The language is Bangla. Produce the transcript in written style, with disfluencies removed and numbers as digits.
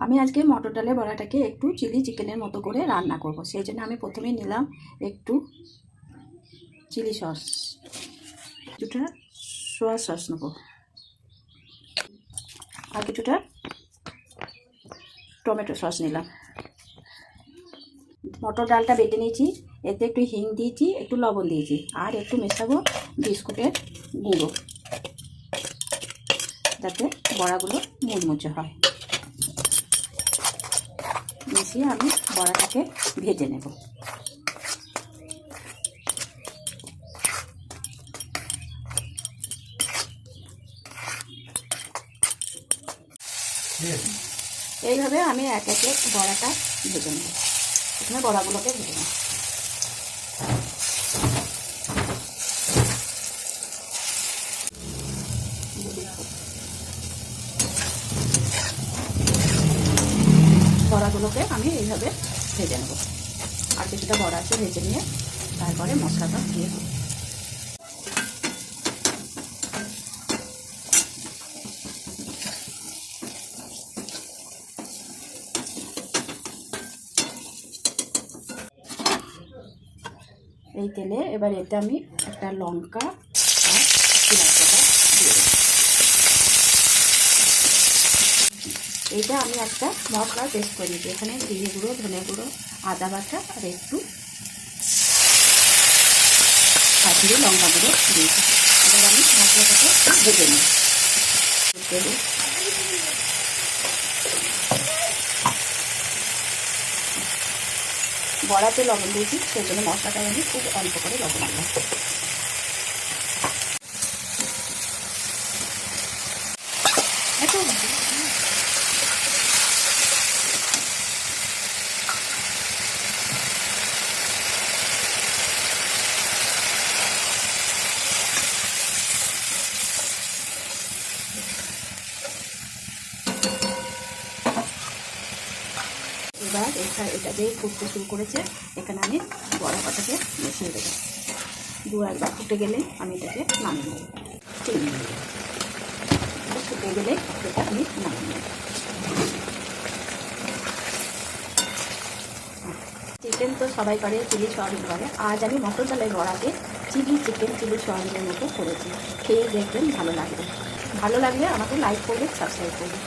আমি আজকে মটর ডালের বড়াটাকে একটু চিলি চিকেনের মতো করে রান্না করব। সেই জন্য আমি প্রথমেই নিলাম একটু চিলি সস, কিছুটা সোয়া সস নেব, আর কিছুটা টমেটো সস নিলাম। মটর ডালটা বেটে নিয়েছি, এতে একটু হিং দিয়েছি, একটু লবণ দিয়েছি, আর একটু মেশাবো বিস্কুটের গুঁড়ো, যাতে বড়াগুলো মুচমুচে হয়। মিশিয়ে আমি বড়াটাকে ভেজে নেব। এইভাবে আমি এক একে বড়াটা ভেজে নেব। প্রথমে বড়াগুলোকে ভেজে নেব। বড়াগুলোকে আমি এইভাবে ভেজে নেব। আর কিছুটা বড়া আছে, ভেজে নিয়ে তারপরে মশলাটা দিয়ে দেব। এই তেলে এবার এতে আমি একটা লঙ্কা আর পেঁয়াজ বাটা দিয়ে দেব। এইটা আমি একটা মশলা পেস্ট করে নিচ্ছি। এখানে জিরে গুঁড়ো, ধনে গুঁড়ো, আদা বাটা আর একটু কাশ্মীরি লঙ্কা গুঁড়ো দিয়েছি। এবার আমি মশলাটাকে ভেজে নিই। বড়াতে লবণ দিয়েছি, সেই জন্য মশলাটা আমি খুব অল্প করে লবণ দিলাম। এবার এটা দিয়ে ফুটতে শুরু করেছে, এখানে আমি বড়া কটাকে মিশিয়ে দেবো। দু একবার ফুটে গেলে আমি এটাকে নামিয়ে নেব। ফুটে গেলে এটা আমি নামিয়ে নেব। চিকেন তো সবাই করে, চিলি সয়াবিন করে। আজ আমি মটর ডালের বড়াকে চিলি সয়াবিনের মতো করেছি। খেয়ে দেখবেন, ভালো লাগবে। ভালো লাগলে আমাকে লাইক করবেন, সাবস্ক্রাইব করবেন।